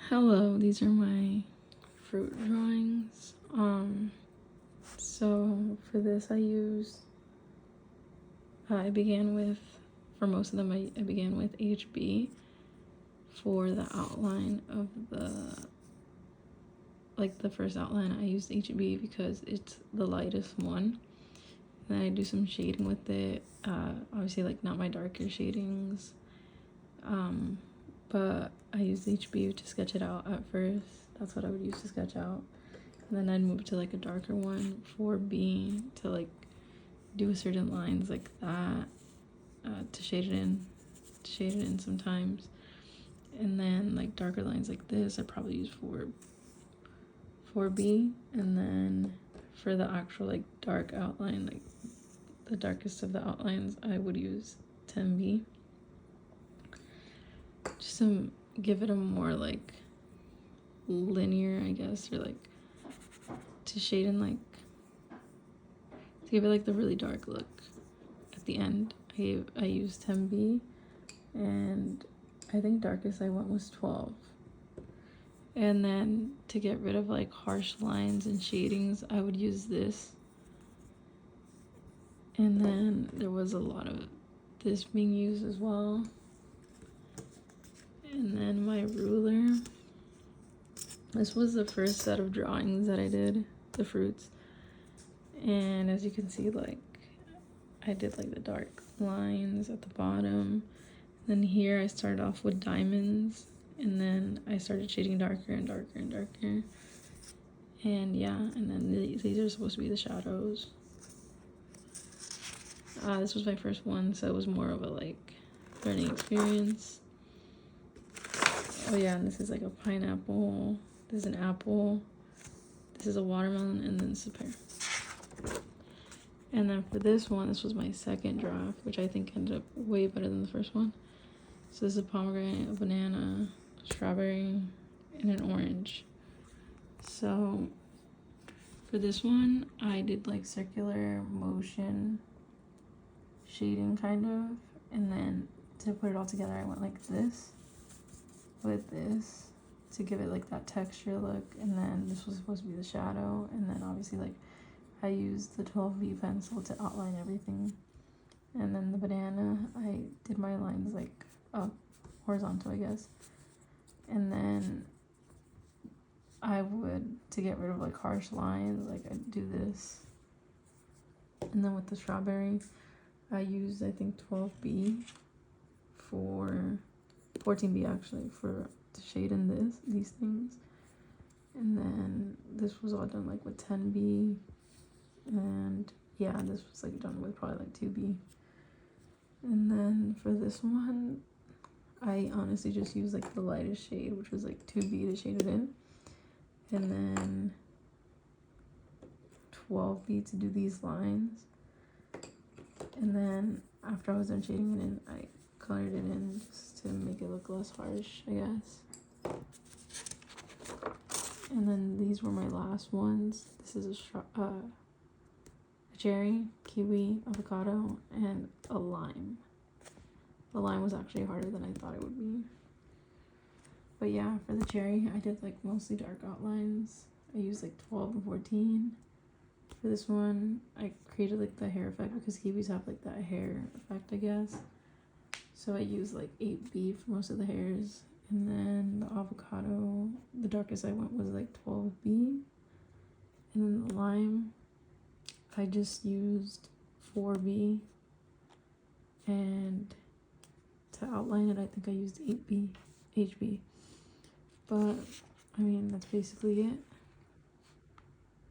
Hello, these are my fruit drawings. So for this I began with, for most of them, I began with HB for the outline of the first outline. I used HB because it's the lightest one. And then I do some shading with it. Obviously, like, not my darker shadings. But I used HB to sketch it out at first. That's what I would use to sketch out. And then I'd move to like a darker one, 4B, to like do certain lines like that, to shade it in sometimes. And then like darker lines like this, I probably use 4B. And then for the actual like dark outline, like the darkest of the outlines, I would use 10B. Just to give it a more like linear, I guess, or like to shade in, like to give it like the really dark look at the end. I used 10B, and I think darkest I went was 12. And then to get rid of like harsh lines and shadings, I would use this. And then there was a lot of this being used as well. And then my ruler. This was the first set of drawings that I did, the fruits. And as you can see, like, I did like the dark lines at the bottom. Then here I started off with diamonds, and then I started shading darker and darker and darker. And yeah, and then these are supposed to be the shadows. This was my first one, so it was more of a like learning experience. Oh yeah, and this is like a pineapple. This is an apple. This is a watermelon, and then this is a pear. And then for this one, this was my second draft, which I think ended up way better than the first one. So this is a pomegranate, a banana, strawberry, and an orange. So for this one, I did like circular motion shading kind of. And then to put it all together, I went like this with this to give it like that texture look. And then this was supposed to be the shadow. And then obviously like I used the 12B pencil to outline everything. And then the banana, I did my lines like up, horizontal, I guess. And then I would, to get rid of like harsh lines, like I'd do this. And then with the strawberry, I used, I think, 12B for 14B actually, for to shade in these things. And then this was all done like with 10B. And yeah, this was like done with probably like 2B. And then for this one, I honestly just used like the lightest shade, which was like 2B to shade it in. And then 12B to do these lines. And then after I was done shading it in, I colored it in just to make it look less harsh, I guess. And then these were my last ones. This is a cherry, kiwi, avocado, and a lime. The lime was actually harder than I thought it would be. But yeah, for the cherry, I did like mostly dark outlines. I used like 12 and 14. For this one, I created like the hair effect because kiwis have like that hair effect, I guess. So I used like 8B for most of the hairs. And then the avocado, the darkest I went was like 12B. And then the lime, I just used 4B. And to outline it, I think I used 8B, HB. But I mean, that's basically it.